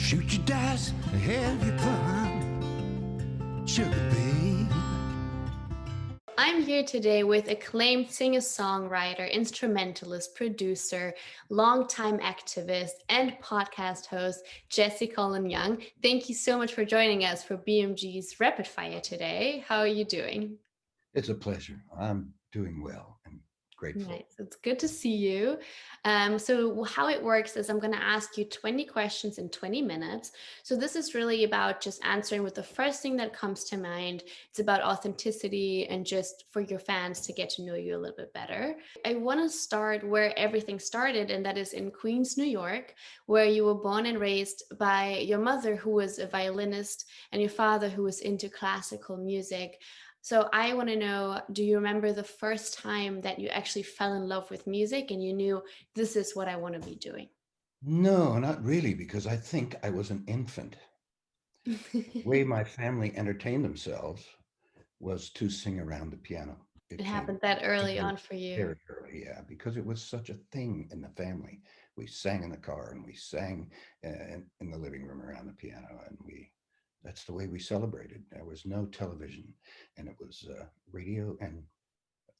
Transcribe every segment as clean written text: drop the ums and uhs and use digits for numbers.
Shoot your dice and have your fun, sugar babe. I'm here today with acclaimed singer-songwriter, instrumentalist, producer, longtime activist, and podcast host, Colin Young. Thank you so much for joining us for BMG's Rapid Fire today. How are you doing? It's a pleasure. I'm doing well and grateful. Nice. It's good to see you. So how it works is I'm going to ask you 20 questions in 20 minutes. So this is really about just answering with the first thing that comes to mind. It's about authenticity and just for your fans to get to know you a little bit better. I want to start where everything started, and that is in Queens, New York, where you were born and raised by your mother, who was a violinist, and your father, who was into classical music. So I want to know, do you remember the first time that you actually fell in love with music and you knew this is what I want to be doing? No, not really, because I think I was an infant. The way my family entertained themselves was to sing around the piano. It It came happened that early very, on for you. very early, yeah, because it was such a thing in the family. We sang in the car and we sang in the living room around the piano, and that's the way we celebrated. There was no television, and it was radio and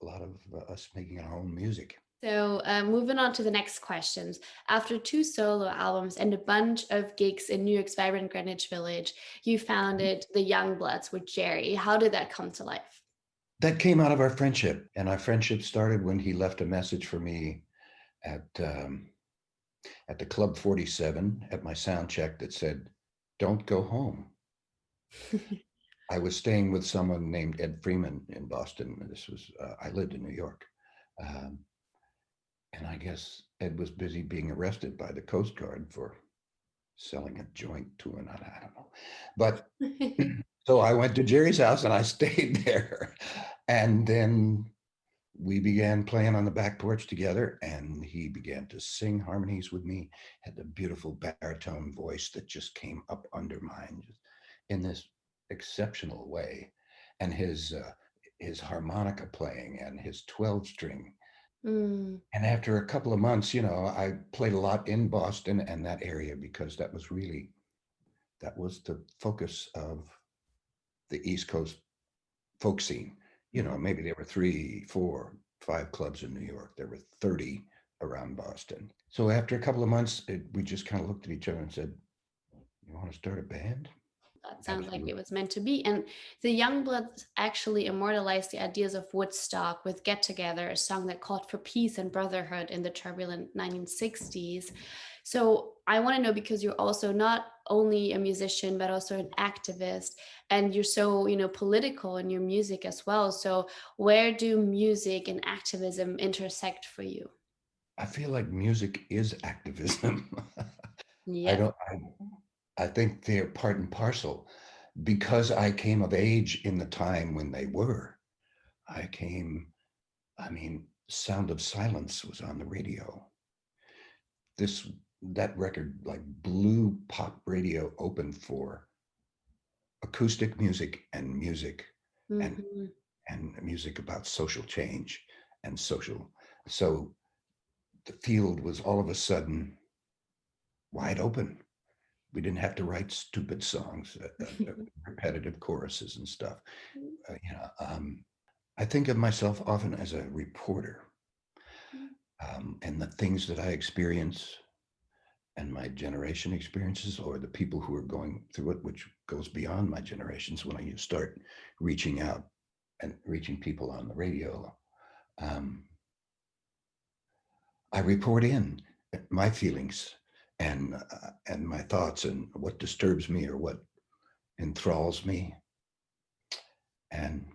a lot of us making our own music. So, moving on to the next questions. After two solo albums and a bunch of gigs in New York's vibrant Greenwich Village, you founded the Youngbloods with Jerry. How did that come to life? That came out of our friendship, and our friendship started when he left a message for me at at the Club 47 at my sound check that said, "Don't go home." I was staying with someone named Ed Freeman in Boston. This was I lived in New York, um, and I guess Ed was busy being arrested by the Coast Guard for selling a joint to an I don't know, but so I went to Jerry's house and I stayed there, and then we began playing on the back porch together, and he began to sing harmonies with me. Had the beautiful baritone voice that just came up under mine, just in this exceptional way, and his harmonica playing and his 12 string. Mm. And after a couple of months, I played a lot in Boston and that area because that was the focus of the East Coast folk scene. Maybe there were 3, 4, 5 clubs in New York. There were 30 around Boston. So after a couple of months, we just kind of looked at each other and said, "You want to start a band?" That sounds like Absolutely. it was meant to be. And the Youngbloods actually immortalized the ideas of Woodstock with Get Together, a song that called for peace and brotherhood in the turbulent 1960s. So I want to know, because you're also not only a musician, but also an activist, and you're so, political in your music as well. So where do music and activism intersect for you? I feel like music is activism. I Yes. don't. I think they're part and parcel because I came of age in the time when they were. I came. I mean, Sound of Silence was on the radio. This that record like blew pop radio open for acoustic music and Hmm. and music about social change and social. So the field was all of a sudden wide open. We didn't have to write stupid songs, repetitive choruses and stuff. Uh, you know, um, I think of myself often as a reporter, and the things that I experience and my generation experiences, or the people who are going through it, which goes beyond my generations. When you start reaching out and reaching people on the radio, um, I report in my feelings and my thoughts and what disturbs me or what enthralls me, and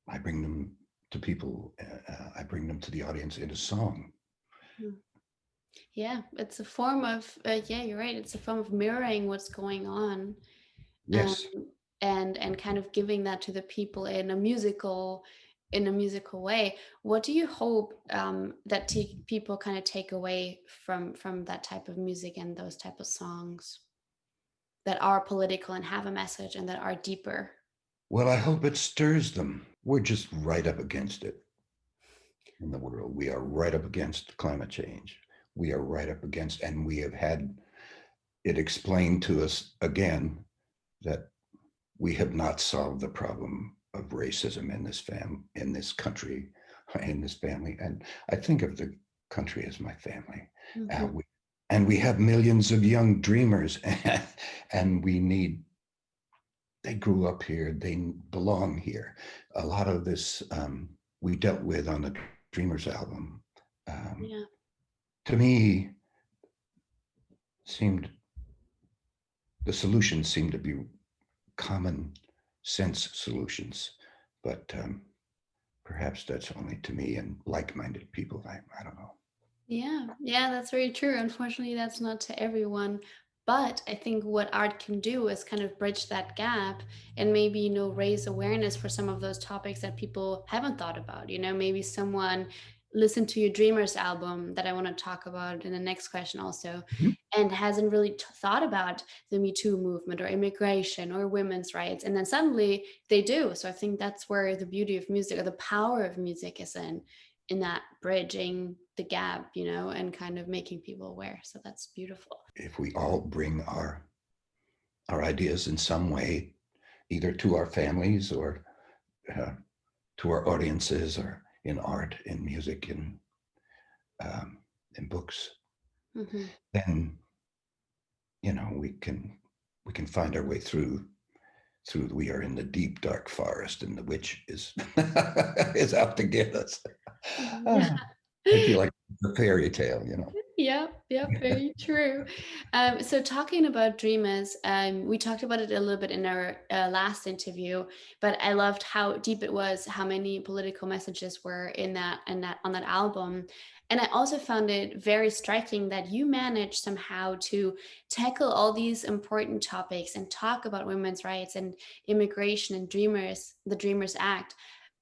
I bring them to people. I bring them to the audience in a song. Yeah, it's a form of, yeah, you're right. It's a form of mirroring what's going on, um, Yes. and kind of giving that to the people in a musical way. What do you hope that people kind of take away from that type of music and those type of songs that are political and have a message and that are deeper? Well, I hope it stirs them. We're just right up against it in the world. We are right up against climate change. We are right up against, and we have had it explained to us again that we have not solved the problem of racism in this country, in this family. And I think of the country as my family. Mhm. And we have millions of young dreamers, and they grew up here, they belong here. A lot of this we dealt with on the Dreamers album. Um, Yeah. to me, seemed the solutions seemed to be common sense solutions, but perhaps that's only to me and like-minded people. I don't know. Yeah, yeah, that's very true. Unfortunately, that's not to everyone. But I think what art can do is kind of bridge that gap and maybe, raise awareness for some of those topics that people haven't thought about. Maybe someone listened to your Dreamers album that I want to talk about in the next question also, Mhm. and hasn't really thought about the Me Too movement or immigration or women's rights. And then suddenly they do. So I think that's where the beauty of music or the power of music is in that bridging the gap, and kind of making people aware. So that's beautiful. If we all bring our ideas in some way, either to our families or uh, to our audiences, or in art, in music, um, in books, Hmm. then we can find our way through. We are in the deep dark forest, and the witch is is out to get us. Yeah. Ah, I feel like a fairy tale. Yep, yep, very true. So talking about dreamers, we talked about it a little bit in our last interview, but I loved how deep it was, how many political messages were in that on that album. And I also found it very striking that you managed somehow to tackle all these important topics and talk about women's rights and immigration and dreamers, the Dreamers Act,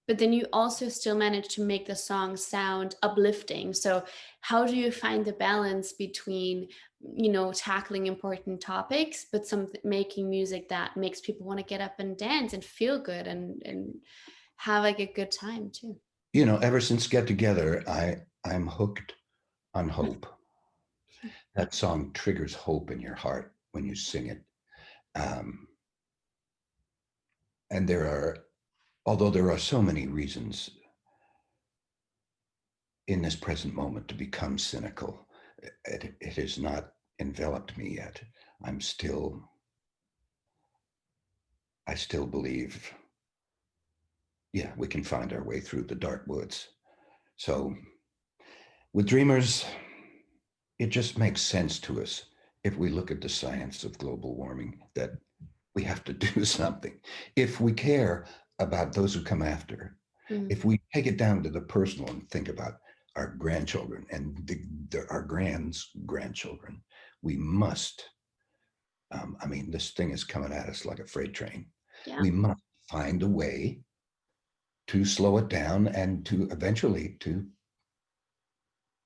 but then you also still manage to make the song sound uplifting. So how do you find the balance between, tackling important topics but some making music that makes people want to get up and dance and feel good and have like a good time too? Ever since Get Together, I'm hooked on hope. That song triggers hope in your heart when you sing it. Um, and although there are so many reasons in this present moment to become cynical, it has not enveloped me yet. I'm still, I still believe, yeah, we can find our way through the dark woods. So with Dreamers, it just makes sense to us if we look at the science of global warming that we have to do something. If we care about those who come after, Mm, if we take it down to the personal and think about our grandchildren and our grandchildren, we must, this thing is coming at us like a freight train. yeah. We must find a way to slow it down and to eventually to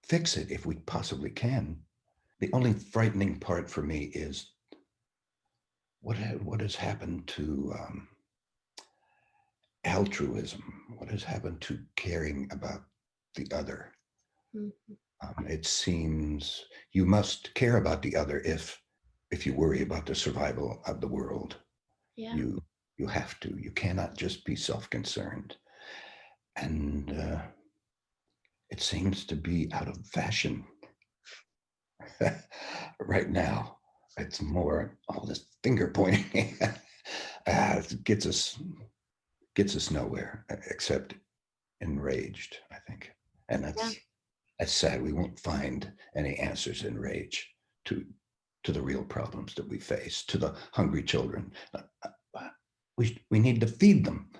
fix it if we possibly can. The only frightening part for me is what has happened to altruism? What has happened to caring about the other? Mm, It seems you must care about the other if you worry about the survival of the world. yeah. You have to. You cannot just be self-concerned. And it seems to be out of fashion right now. It's more all this finger pointing. It gets us nowhere except enraged, I think. And Yeah. that's sad. We won't find any answers in rage to the real problems that we face, to the hungry children. We need to feed them.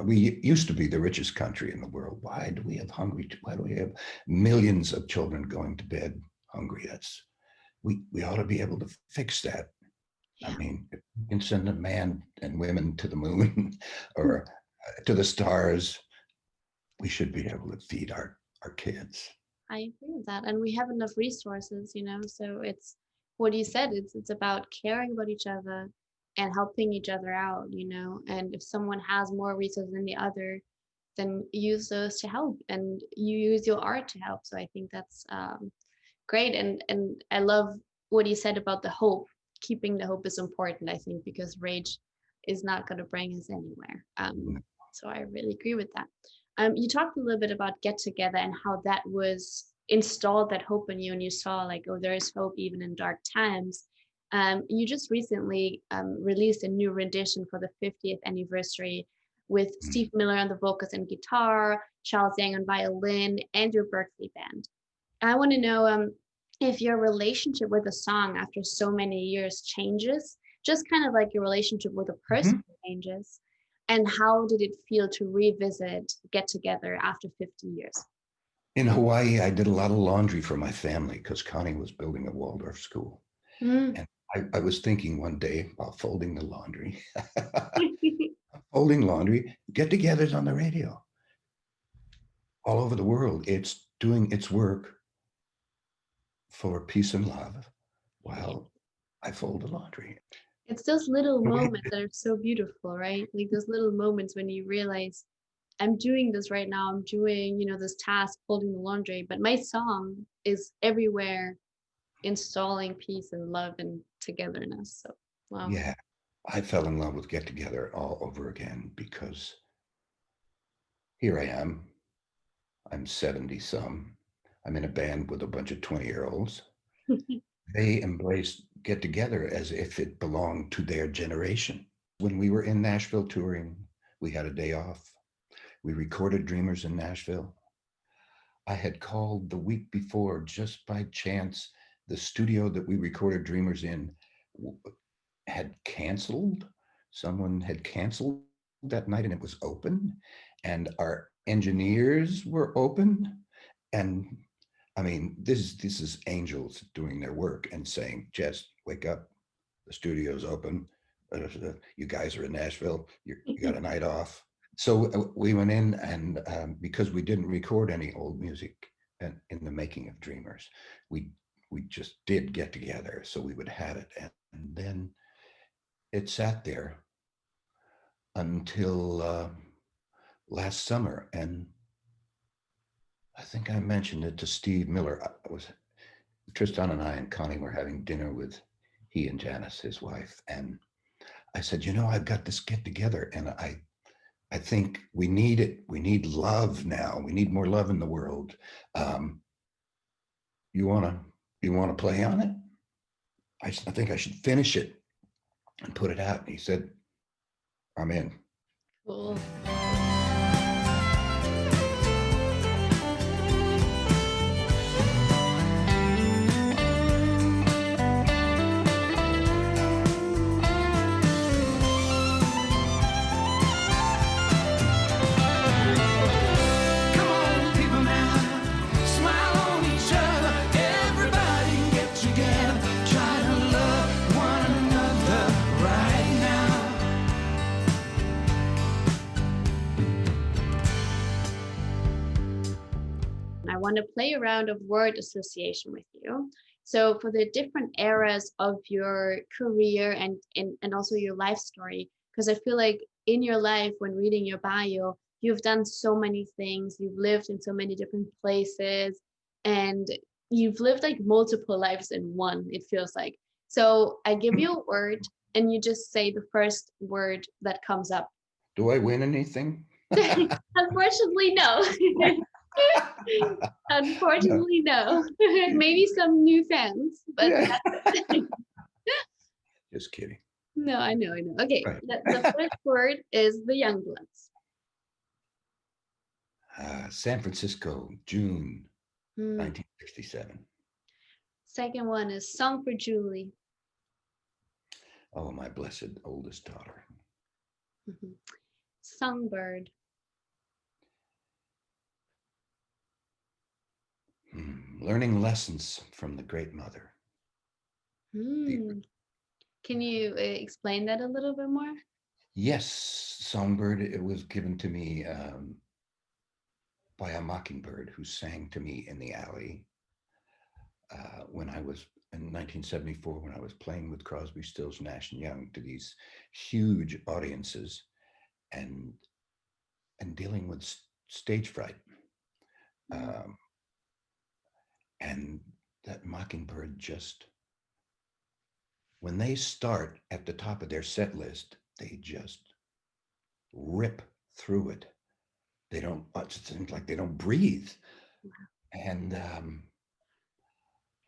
We used to be the richest country in the world. Why do we have millions of children going to bed hungry? We ought to be able to fix that. I Yeah. mean, if we can send a man and women to the moon or to the stars, we should be able to feed our kids. I agree with that. And we have enough resources, so it's what you said, it's about caring about each other and helping each other out, and if someone has more resources than the other, then use those to help and you use your art to help. So I think that's great. And I love what you said about the hope, keeping the hope is important, I think, because rage is not going to bring us anywhere. So I really agree with that. You talked a little bit about Get Together and how that was installed that hope in you, and you saw like, oh, there is hope even in dark times. You just recently released a new rendition for the 50th anniversary with Steve Miller on the vocals and guitar, Charles Yang on violin, and your Berkeley band. I want to know if your relationship with the song after so many years changes, just kind of like your relationship with a person changes, and how did it feel to revisit Get Together after 50 years? In Hawaii, I did a lot of laundry for my family because Connie was building a Waldorf school. And I was thinking one day about folding the laundry. Folding laundry, Get-togethers on the radio. All over the world, it's doing its work for peace and love while I fold the laundry. It's those little moments that are so beautiful, right? Like those little moments when you realize, I'm doing this right now, I'm doing, this task, folding the laundry, but my song is everywhere, installing peace and love and togetherness. So, wow. Yeah, I fell in love with Get Together all over again because here I am. I'm 70 some. I'm in a band with a bunch of 20-year-olds. They embraced Get Together as if it belonged to their generation. When we were in Nashville touring, we had a day off. We recorded Dreamers in Nashville. I had called the week before, just by chance, the studio that we recorded Dreamers in had canceled. Someone had canceled that night and it was open. And our engineers were open. And I mean, this is angels doing their work and saying, Jess, wake up. The studio's open. You guys are in Nashville. You got a night off. So we went in, and because we didn't record any old music in the making of Dreamers, we just did Get Together. So we would have it. And then it sat there until last summer. And I think I mentioned it to Steve Miller. Tristan and I and Connie were having dinner with he and Janice, his wife. And I said, I've got this Get Together, and I think we need it. We need love now. We need more love in the world. You wanna play on it? I think I should finish it and put it out. And he said, I'm in. Cool. I want to play a round of word association with you. So for the different eras of your career and also your life story, because I feel like in your life, when reading your bio, you've done so many things, you've lived in so many different places, and you've lived like multiple lives in one, it feels like. So I give you a word and you just say the first word that comes up. Do I win anything? Unfortunately, no. Unfortunately, no. Maybe some new fans, but Yeah. that's it. Just kidding. No, I know. Okay, Right. the first word is the Youngbloods. San Francisco, June 1967. Second one is Song for Julie. Oh, my blessed oldest daughter. Songbird. Learning lessons from the great mother. Can you explain that a little bit more? Yes, Songbird, it was given to me by a mockingbird who sang to me in the alley when I was in 1974, when I was playing with Crosby, Stills, Nash and Young to these huge audiences and dealing with stage fright. And that mockingbird just when they start at the top of their set list, they just rip through it. They don't, it seems like they don't breathe. And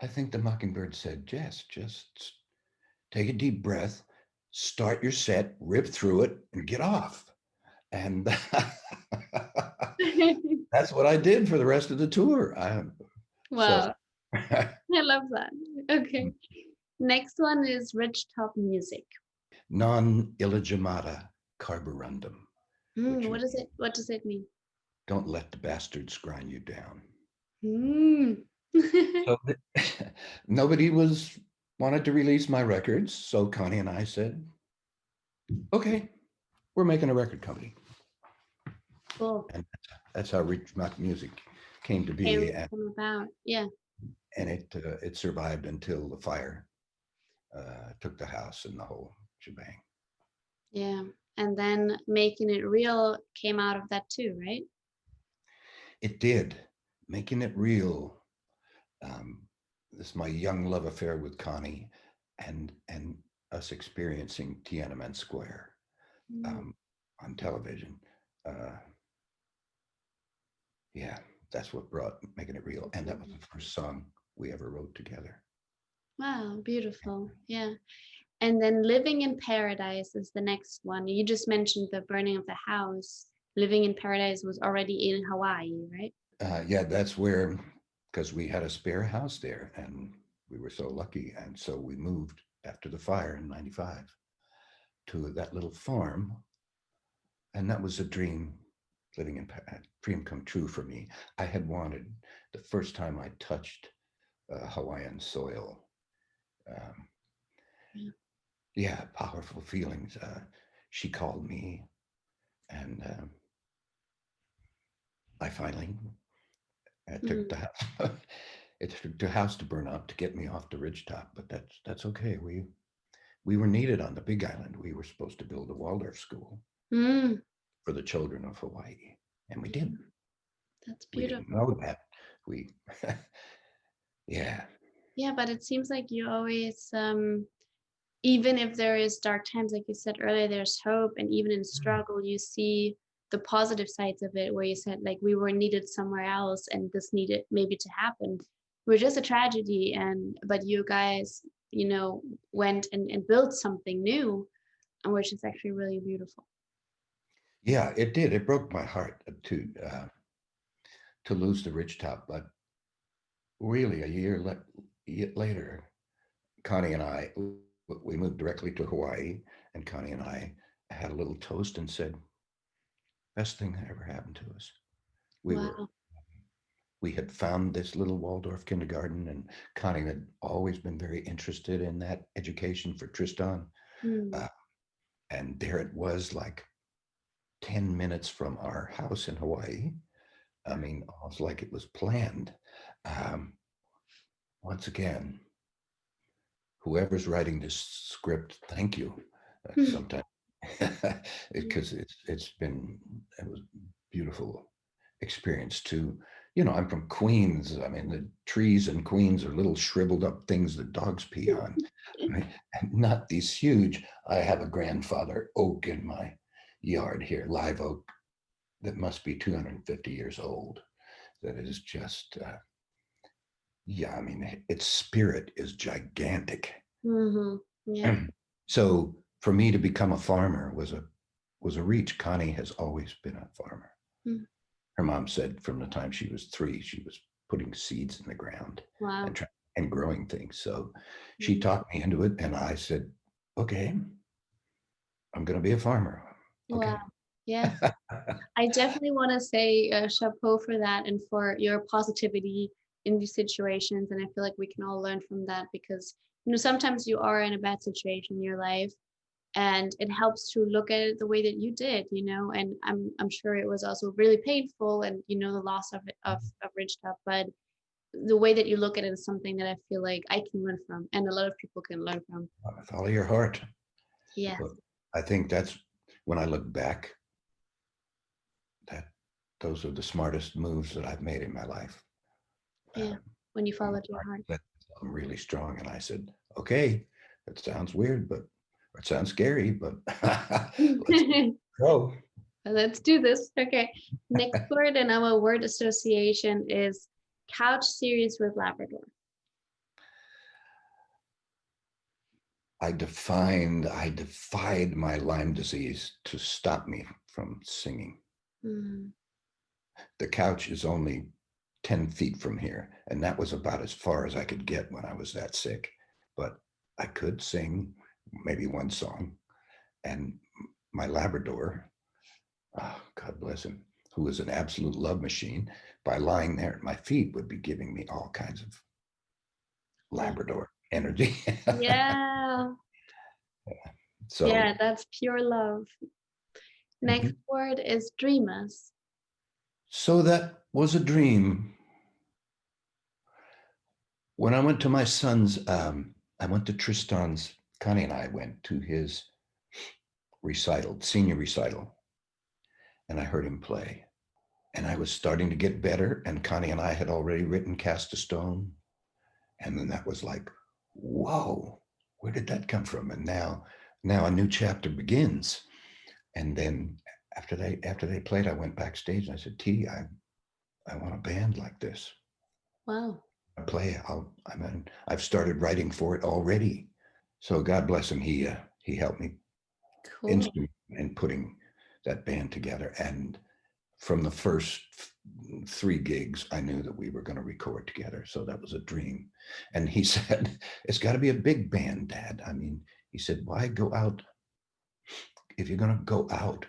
I think the Mockingbird said, Jess, just take a deep breath, start your set, rip through it, and get off. And that's what I did for the rest of the tour. Wow. So, I love that. Okay. Next one is Rich Top Music. non illegitimata carborundum. What is it? What does it mean? Don't let the bastards grind you down. So nobody wanted to release my records. So Connie and I said, okay, we're making a record company. Cool. And that's how Rich Top Music came to be. And came about. Yeah. And it survived until the fire took the house and the whole shebang. Yeah. And then Making It Real came out of that too, right? It did. Making It Real. This is my young love affair with Connie and us experiencing Tiananmen Square on television. Yeah, that's what brought Making It Real. And that was the first song we ever wrote together. Wow, beautiful. Yeah. And then Living in Paradise is the next one. You just mentioned the burning of the house. Living in Paradise was already in Hawaii, right? Yeah, that's where, because we had a spare house there and we were so lucky. And so we moved after the fire in 95 to that little farm. And that was a dream, living in dream come true for me. I had wanted, the first time I touched Hawaiian soil, yeah, powerful feelings. She called me and I finally took the house. It took the house to burn up to get me off the ridgetop, but that's okay. We were needed on the Big Island. We were supposed to build a Waldorf school for the children of Hawaii, and we did. That's beautiful. We didn't know that. We, yeah. Yeah, but it seems like you always, even if there is dark times, like you said earlier, there's hope, and even in struggle, you see the positive sides of it, where you said like we were needed somewhere else, and this needed maybe to happen. We're just a tragedy, but you guys, went and built something new, and which is actually really beautiful. Yeah, it did. It broke my heart to lose the ridgetop, but really a year later, Connie and I, we moved directly to Hawaii, and Connie and I had a little toast and said, best thing that ever happened to us. We had found this little Waldorf kindergarten, and Connie had always been very interested in that education for Tristan. And there it was, like 10 minutes from our house in Hawaii. I mean, almost like it was planned. Once again, whoever's writing this script, thank you. Sometimes, because it was a beautiful experience too. I'm from Queens. I mean, the trees in Queens are little shriveled up things that dogs pee on. I mean, not these huge. I have a grandfather oak in my yard here, live oak, that must be 250 years old. That is just, yeah, I mean, its spirit is gigantic. Yeah. So for me to become a farmer was a reach. Connie has always been a farmer. Her mom said from the time she was 3, she was putting seeds in the ground and growing things. So she talked me into it, and I said, okay, I'm going to be a farmer. Okay. Wow. Yeah. I definitely want to say chapeau for that and for your positivity in these situations. And I feel like we can all learn from that, because, sometimes you are in a bad situation in your life, and it helps to look at it the way that you did, and I'm sure it was also really painful, and, the loss of Ridgetop, but the way that you look at it is something that I feel like I can learn from, and a lot of people can learn from. With all your heart. Yeah. But I think that's when I look back, that those are the smartest moves that I've made in my life. Yeah. When you followed your heart. I'm really strong. And I said, okay, It sounds weird, but or it sounds scary, but let's go. Let's do this. Okay. Next word in our word association is couch series with Labrador. I defied my Lyme disease to stop me from singing. Mm. The couch is only 10 feet from here, and that was about as far as I could get when I was that sick. But I could sing maybe one song. And my Labrador, oh, God bless him, who was an absolute love machine, by lying there at my feet would be giving me all kinds of Labrador energy. Yeah. So Yeah, that's pure love. Next word is dreamers. So that was a dream. When I went to my son's, I went to Tristan's, Connie and I went to his recital, senior recital, and I heard him play. And I was starting to get better, and Connie and I had already written Cast a Stone. And then that was like, whoa, where did that come from? And now a new chapter begins. And then after they played, I went backstage and I said, T, I want a band like this. Wow. Play. I've started writing for it already. So God bless him. He helped me Cool. instrument in putting that band together. And from the first 3 gigs, I knew that we were going to record together. So that was a dream. And he said, it's got to be a big band, Dad. I mean, he said, why go out? If you're going to go out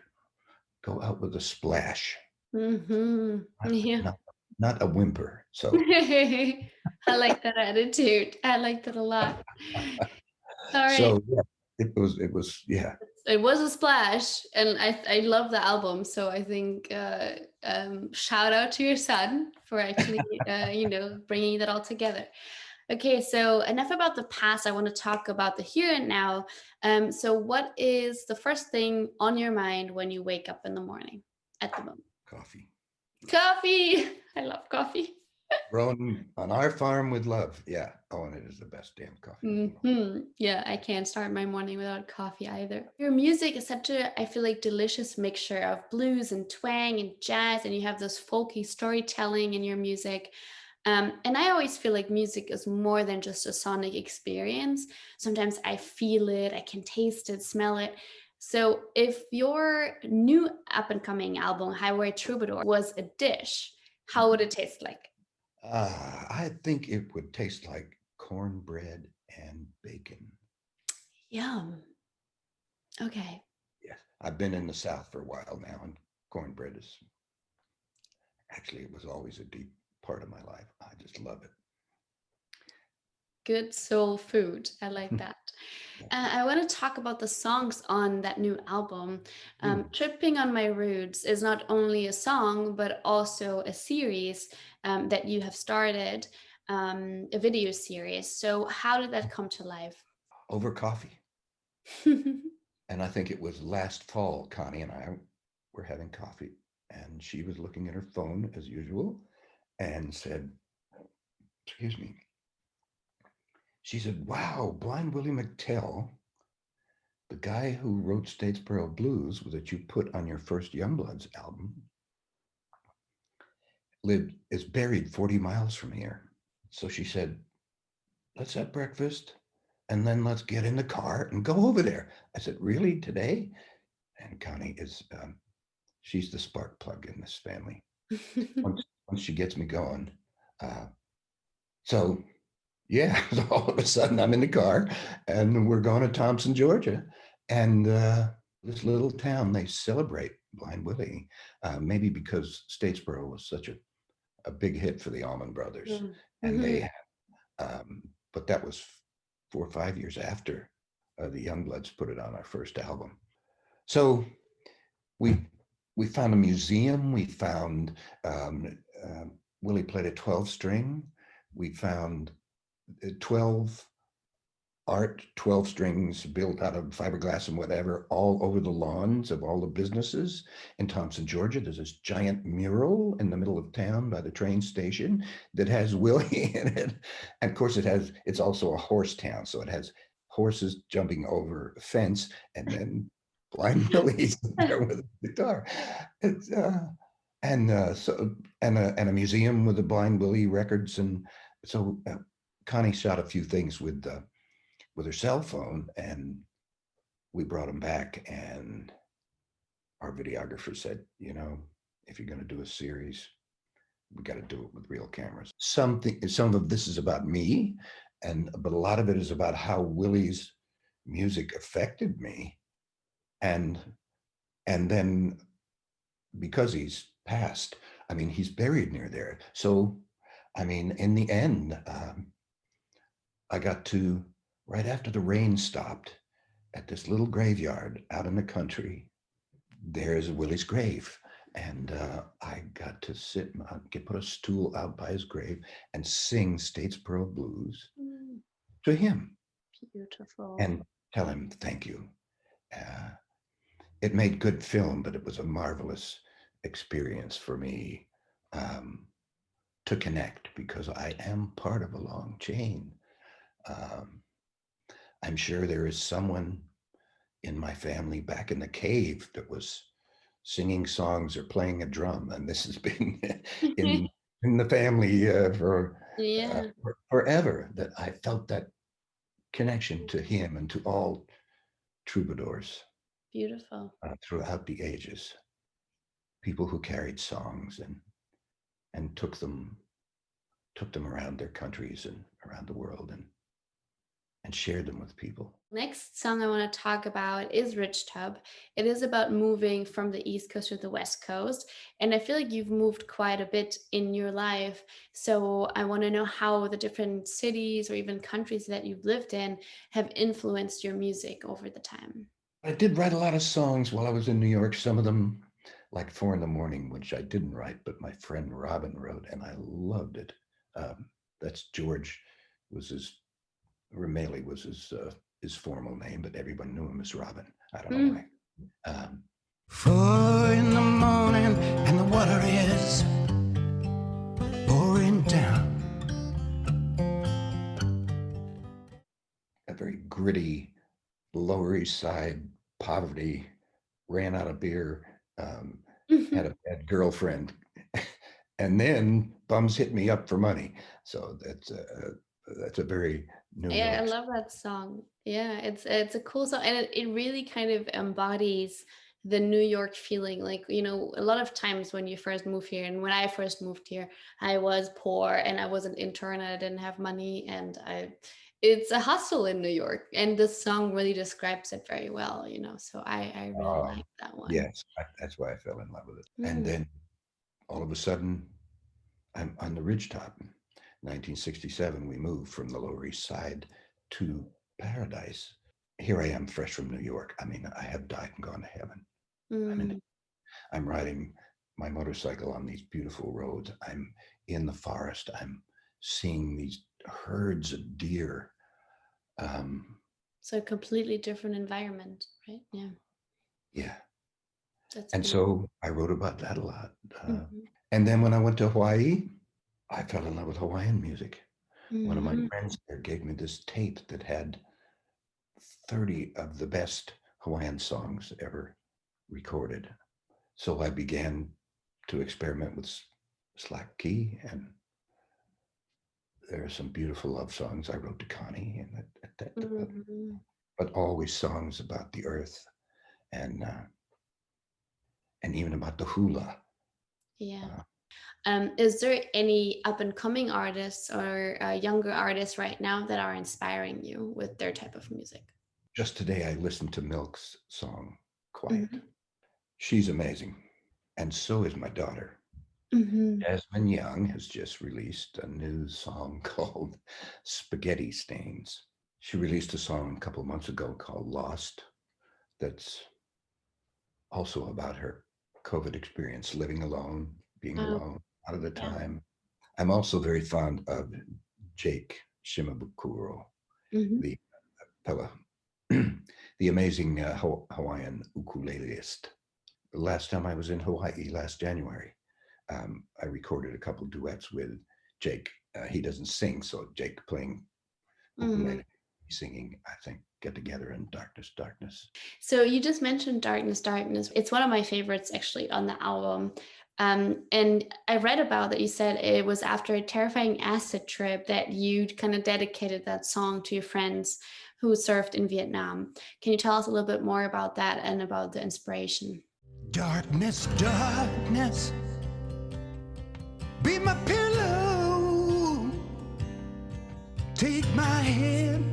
with a splash. Mm-hmm. Yeah. Not a whimper. So I like that attitude. I like that a lot. All right. So yeah, it was yeah. It was a splash, and I love the album. So I think shout out to your son for actually bringing that all together. Okay, so enough about the past. I want to talk about the here and now. So what is the first thing on your mind when you wake up in the morning at the moment? Coffee. Coffee. I love coffee. Grown on our farm with love. Yeah. Oh, and it is the best damn coffee. Mm-hmm. Yeah, I can't start my morning without coffee either. Your music is such a, I feel like, delicious mixture of blues and twang and jazz, and you have this folky storytelling in your music. And I always feel like music is more than just a sonic experience. Sometimes I feel it, I can taste it, smell it. So if your new up and coming album, Highway Troubadour, was a dish, how would it taste like? I think it would taste like cornbread and bacon. Yum. Okay. Yes. I've been in the South for a while now, and cornbread is actually, it was always a deep part of my life. I just love it. Good soul food. I like that. I want to talk about the songs on that new album. Tripping on My Roots is not only a song, but also a series that you have started, a video series. So how did that come to life? Over coffee. And I think it was last fall, Connie and I were having coffee, and she was looking at her phone as usual and said, excuse me. She said, wow, Blind Willie McTell, the guy who wrote Statesboro Blues that you put on your first Youngbloods album, is buried 40 miles from here. So she said, let's have breakfast and then let's get in the car and go over there. I said, really, today? And Connie is, she's the spark plug in this family. once she gets me going. So yeah, all of a sudden I'm in the car and we're going to Thompson, Georgia. And this little town, they celebrate Blind Willie, maybe because Statesboro was such a big hit for the Allman Brothers. Mm-hmm. And they, but that was 4 or 5 years after the Youngbloods put it on our first album. So we found a museum. We found Willie played a 12-string. We found 12 strings built out of fiberglass and whatever, all over the lawns of all the businesses in Thompson, Georgia. There's this giant mural in the middle of town by the train station that has Willie in it. And of course it's also a horse town. So it has horses jumping over a fence, and then Blind Billy's there with a guitar. It's, and a museum with the Blind Willie records, and so Connie shot a few things with her cell phone, and we brought them back, and our videographer said, if you're going to do a series, we got to do it with real cameras. Some of this is about me, but a lot of it is about how Willie's music affected me, and then because he's passed, I mean, he's buried near there. So, I mean, in the end, I got to, right after the rain stopped, at this little graveyard out in the country, there's Willie's grave. And I got to put a stool out by his grave and sing Statesboro Blues to him. Beautiful. And tell him thank you. It made good film, but it was a marvelous experience for me to connect, because I am part of a long chain. I'm sure there is someone in my family back in the cave that was singing songs or playing a drum, and this has been in the family for forever, that I felt that connection to him and to all troubadours. Beautiful. Throughout the ages, people who carried songs and took them around their countries and around the world, and shared them with people. Next song I want to talk about is Rich Tub. It is about moving from the East Coast to the West Coast. And I feel like you've moved quite a bit in your life. So I want to know how the different cities or even countries that you've lived in have influenced your music over the time. I did write a lot of songs while I was in New York. Some of them, like 4 in the Morning, which I didn't write, but my friend Robin wrote, and I loved it. That's George, Romeli was his formal name, but everyone knew him as Robin. I don't know why. 4 in the morning and the water is pouring down. A very gritty Lower East Side poverty, ran out of beer, had a bad girlfriend, and then bums hit me up for money. So that's a very New York. I love that song. Yeah, it's a cool song, and it really kind of embodies the New York feeling. Like, a lot of times when you first move here, and when I first moved here, I was poor and I was an intern and I didn't have money, and it's a hustle in New York, and this song really describes it very well. So I really like that one. Yes, that's why I fell in love with it. And then all of a sudden, I'm on the ridgetop. 1967, we moved from the Lower East Side to Paradise. Here I am, fresh from New York. I mean, I have died and gone to heaven. I'm riding my motorcycle on these beautiful roads. I'm in the forest. I'm seeing these herds of deer. So a completely different environment, right? Yeah. Yeah. That's and beautiful. so I wrote about that a lot. And then when I went to Hawaii, I fell in love with Hawaiian music. One of my friends there gave me this tape that had 30 of the best Hawaiian songs ever recorded. So I began to experiment with slack key, and there are some beautiful love songs I wrote to Connie, but always songs about the earth, and even about the hula. Yeah. Is there any up and coming artists or younger artists right now that are inspiring you with their type of music? Just today, I listened to Milk's song, Quiet. She's amazing. And so is my daughter. Jasmine Young has just released a new song called Spaghetti Stains. She released a song a couple of months ago called Lost, that's also about her COVID experience, living alone, being alone a lot of the time. I'm also very fond of Jake Shimabukuro, the fella, the amazing Hawaiian ukuleleist. The last time I was in Hawaii, last January, I recorded a couple duets with Jake. He doesn't sing, so Jake playing ukulele. singing, I think, Get Together in Darkness, Darkness. So you just mentioned Darkness, Darkness. It's one of my favorites actually on the album. And I read about that you said it was after a terrifying acid trip that you kind of dedicated that song to your friends who served in Vietnam. Can you tell us a little bit more about that and about the inspiration? Darkness, darkness, be my pillow. Take my hand,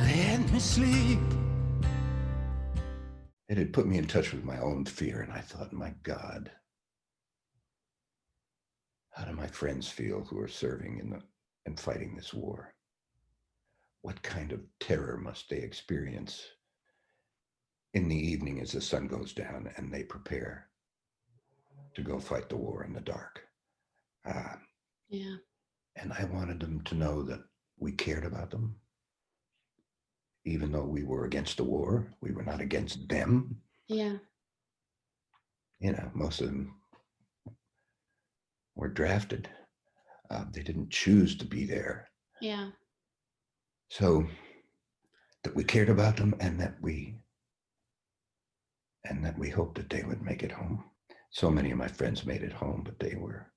let me sleep. It had put me in touch with my own fear, and I thought, my God, how do my friends feel who are serving and fighting this war? What kind of terror must they experience in the evening as the sun goes down and they prepare to go fight the war in the dark? Yeah. And I wanted them to know that we cared about them. Even though we were against the war, we were not against them. Yeah. You know, most of them were drafted. They didn't choose to be there. Yeah. So that we cared about them, and that we hoped that they would make it home. So many of my friends made it home, but they were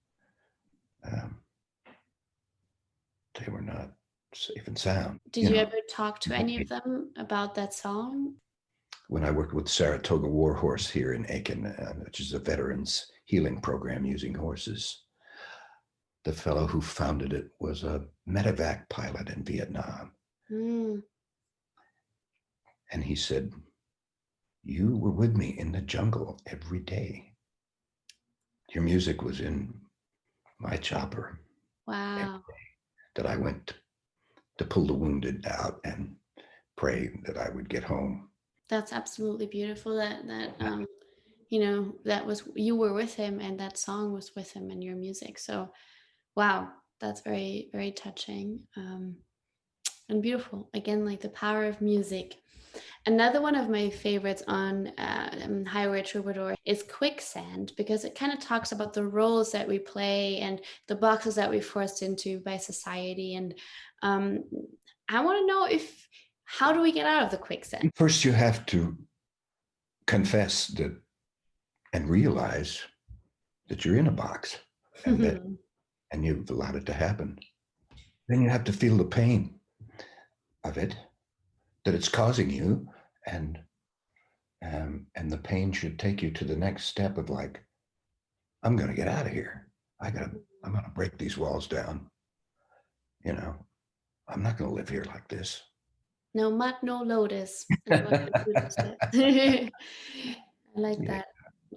not safe and sound. Did you ever talk to any of them about that song? When I worked with Saratoga War Horse here in Aiken, which is a veterans healing program using horses, the fellow who founded it was a medevac pilot in Vietnam. Mm. And he said, you were with me in the jungle every day. Your music was in my chopper. Wow. That I went to pull the wounded out and pray that I would get home. That's absolutely beautiful that you know, that was, you were with him and that song was with him and your music. So wow, that's very, very touching, and beautiful. Again, like the power of music. Another one of my favorites on Highway Troubadour is Quicksand, because it kind of talks about the roles that we play and the boxes that we're forced into by society. And I want to know how do we get out of the quicksand? First, you have to confess that and realize that you're in a box and you've allowed it to happen. Then you have to feel the pain of it, that it's causing you, and the pain should take you to the next step of like, I'm going to get out of here. I'm going to break these walls down. You know, I'm not going to live here like this. No mud, no lotus. I like that.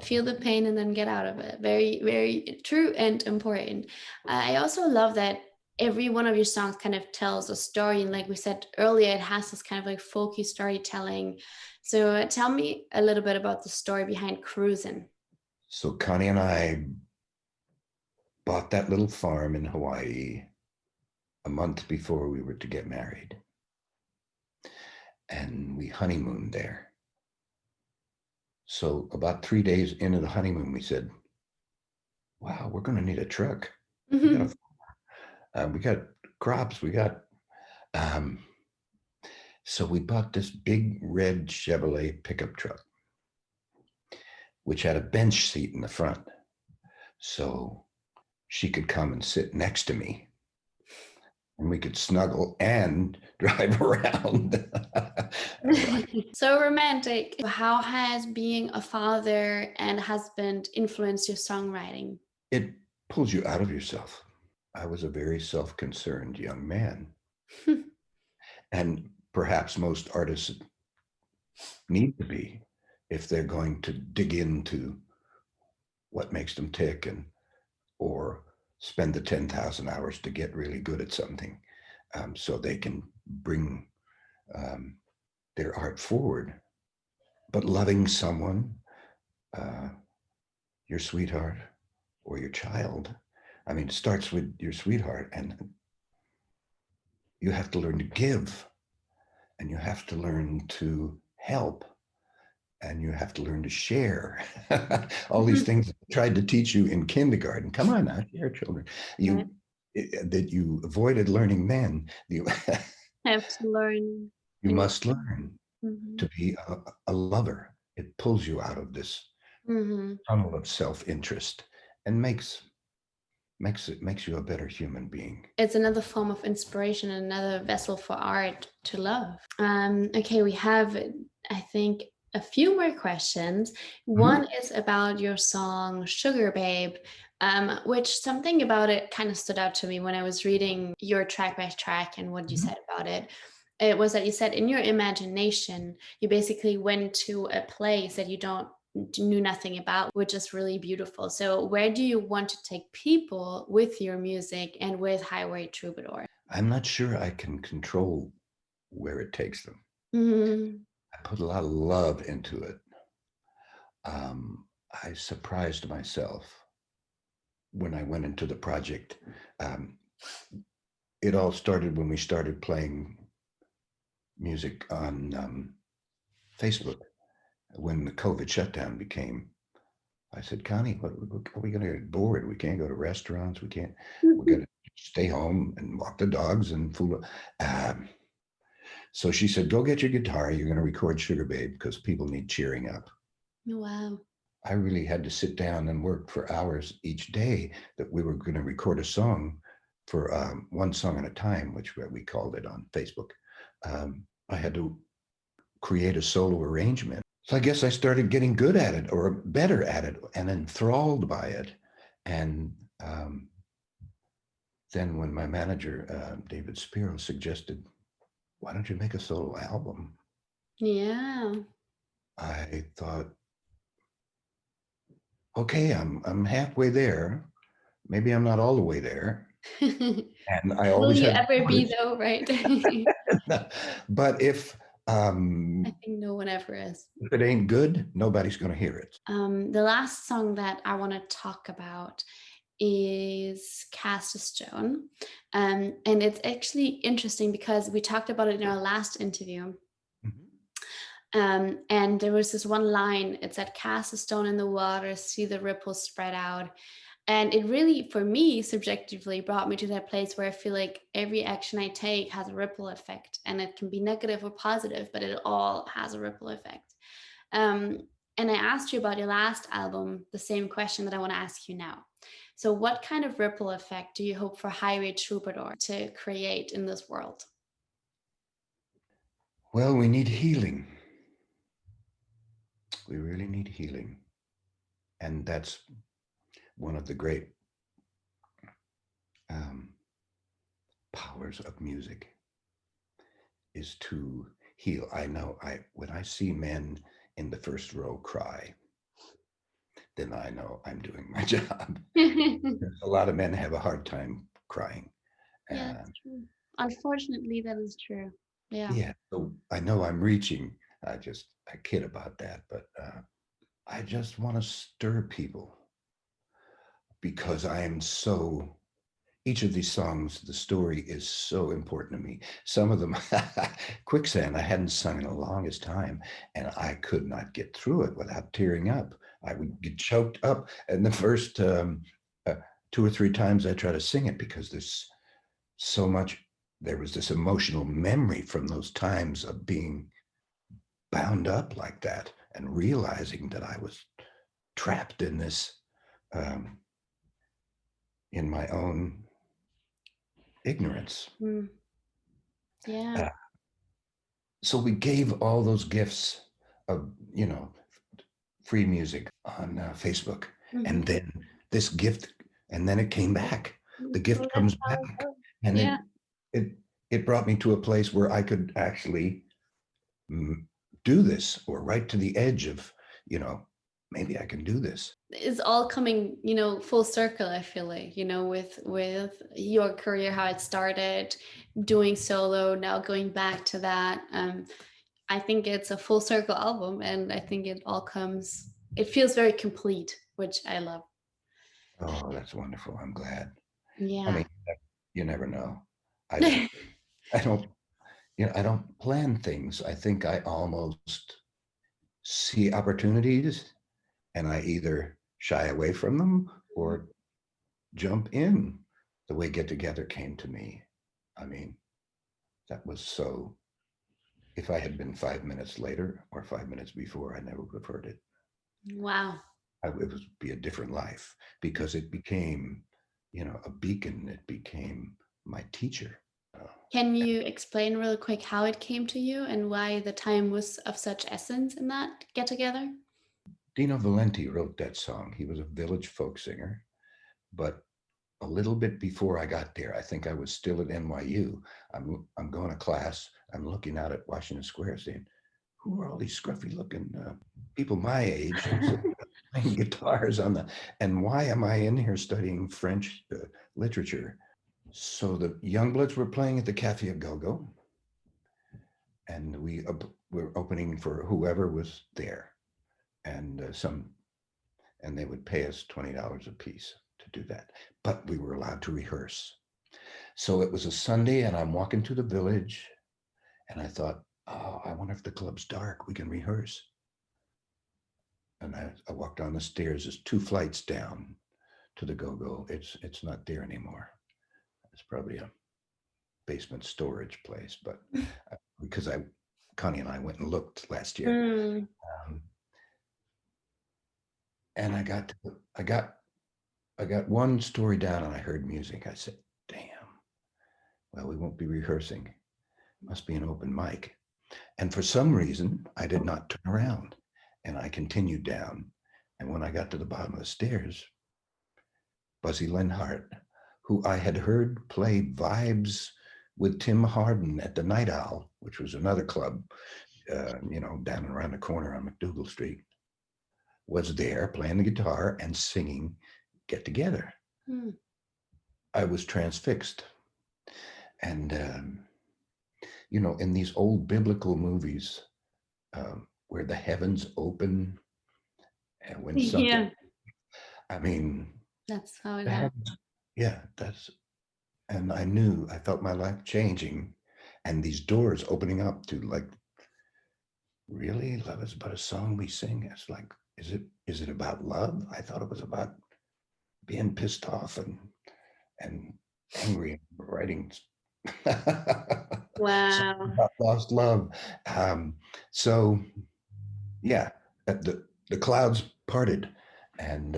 Feel the pain and then get out of it. Very, very true and important. I also love that every one of your songs kind of tells a story. And like we said earlier, it has this kind of like folky storytelling. So tell me a little bit about the story behind Cruisin'. So Connie and I bought that little farm in Hawaii a month before we were to get married. And we honeymooned there. So about 3 days into the honeymoon, we said, wow, we're going to need a truck. Mm-hmm. We got crops. We got, so we bought this big red Chevrolet pickup truck, which had a bench seat in the front. So she could come and sit next to me and we could snuggle and drive around. So romantic. How has being a father and husband influenced your songwriting? It pulls you out of yourself. I was a very self-concerned young man. And perhaps most artists need to be if they're going to dig into what makes them tick or spend the 10,000 hours to get really good at something, so they can bring their art forward. But loving someone, your sweetheart or your child, I mean, it starts with your sweetheart, and you have to learn to give, and you have to learn to help, and you have to learn to share. All these things I tried to teach you in kindergarten. Come on now, share, children. that you avoided learning then. You, Have to learn. you when you- must learn Mhm. to be a lover. It pulls you out of this Mhm. tunnel of self-interest and makes you a better human being. It's another form of inspiration, another vessel for art to love. Okay, we have, I think, a few more questions. One is about your song Sugar Babe, which something about it kind of stood out to me when I was reading your track by track and what you Mhm. said about it. It was that you said in your imagination, you basically went to a place that you knew nothing about, which is really beautiful. So where do you want to take people with your music and with Highway Troubadour? I'm not sure I can control where it takes them. Mhm. I put a lot of love into it. I surprised myself when I went into the project. Um, it all started when we started playing music on Facebook. When the COVID shutdown became, I said, Connie, what are we going to get bored? We can't go to restaurants. We're going to stay home and walk the dogs and fool. So she said, go get your guitar. You're going to record Sugar Babe because people need cheering up. Wow. I really had to sit down and work for hours each day that we were going to record a song for one song at a time, which we called it on Facebook. I had to create a solo arrangement. So I guess I started getting good at it or better at it and enthralled by it. And then when my manager, David Spiro, suggested, why don't you make a solo album? Yeah. I thought, okay, I'm halfway there. Maybe I'm not all the way there. And I Will always you had ever be though, right? but if I think no one ever is. if it ain't good, nobody's going to hear it. The last song that I want to talk about is Cast a Stone. And it's actually interesting because we talked about it in our last interview. And there was this one line, it said, cast a stone in the water, see the ripples spread out. And it really, for me, subjectively brought me to that place where I feel like every action I take has a ripple effect, and it can be negative or positive, but it all has a ripple effect. Um, and I asked you about your last album, the same question that I want to ask you now. So what kind of ripple effect do you hope for Highway Troubadour to create in this world? Well, we need healing. We really need healing. And that's one of the great powers of music is to heal. I know when I see men in the first row cry, then I know I'm doing my job. A lot of men have a hard time crying. Yeah, it's true. Unfortunately, that is true. Yeah. Yeah, so I know I'm reaching. I kid about that, but I just want to stir people because I am so. Each of these songs, the story is so important to me. Some of them, Quicksand, I hadn't sung in the longest time, and I could not get through it without tearing up. I would get choked up, and the first 2 or 3 times I try to sing it because there's so much. There was this emotional memory from those times of being bound up like that and realizing that I was trapped in this, in my own ignorance. Mm. Yeah. So we gave all those gifts of, free music on Facebook. Mhm. And then this gift, and then it came back. The Well, gift that's comes how it back. goes. And Yeah. it brought me to a place where I could actually do this or right to the edge of, maybe I can do this. It's all coming, full circle, I feel like, with your career, how it started, doing solo, now going back to that. I think it's a full circle album, and I think it feels very complete, which I love. Oh, that's wonderful. I'm glad. I Yeah. mean, you never know. I don't, I don't, I don't plan things. I think I almost see opportunities and I either shy away from them or jump in. the way Get Together came to me, I mean, that was so, if I had been 5 minutes later or 5 minutes before, I never would have heard it. Wow. It would be a different life, because it became, a beacon. It became my teacher. Can you explain real quick how it came to you and why the time was of such essence in that get together? Dino Valenti wrote that song. He was a village folk singer, but a little bit before I got there, I think I was still at NYU. I'm going to class. I'm looking out at Washington Square saying, who are all these scruffy looking people my age playing guitars and why am I in here studying French literature? So the Youngbloods were playing at the Cafe Go-Go, and we were opening for whoever was there, and and they would pay us $20 a piece to do that, but we were allowed to rehearse. So it was a Sunday, and I'm walking through the village, and I thought, oh, I wonder if the club's dark, we can rehearse. And I walked down the stairs. There's 2 flights down to the Go-Go. It's not there anymore. It's probably a basement storage place, but because Connie and I went and looked last year. Mm. And I got one story down, and I heard music. I said, damn, well, we won't be rehearsing. Must be an open mic. And for some reason, I did not turn around, and I continued down. And when I got to the bottom of the stairs, Buzzy Linhart, who I had heard play Vibes with Tim Harden at the Night Owl, which was another club, down and around the corner on McDougal Street, was there playing the guitar and singing Get Together. Mm. I was transfixed. And, in these old biblical movies where the heavens open and when something, Yeah, I mean, that's how it the happened. heavens, yeah, and I felt my life changing, and these doors opening up to, like, really, love is but a song we sing. It's like, is it about love? I thought it was about being pissed off and angry and writing Wow. about lost love. So yeah, the clouds parted, and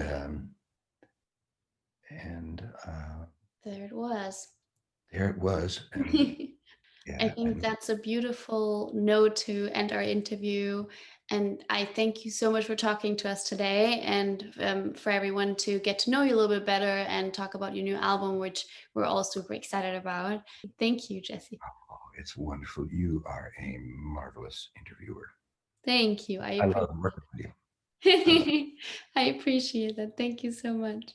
There it was. there it was. And I yeah, think that's a beautiful note to end our interview. And I thank you so much for talking to us today, and for everyone to get to know you a little bit better and talk about your new album, which we're all super excited about. Thank you, Jesse. oh, it's wonderful. You are a marvelous interviewer. Thank you. I love working with you. I love I appreciate that. Thank you so much.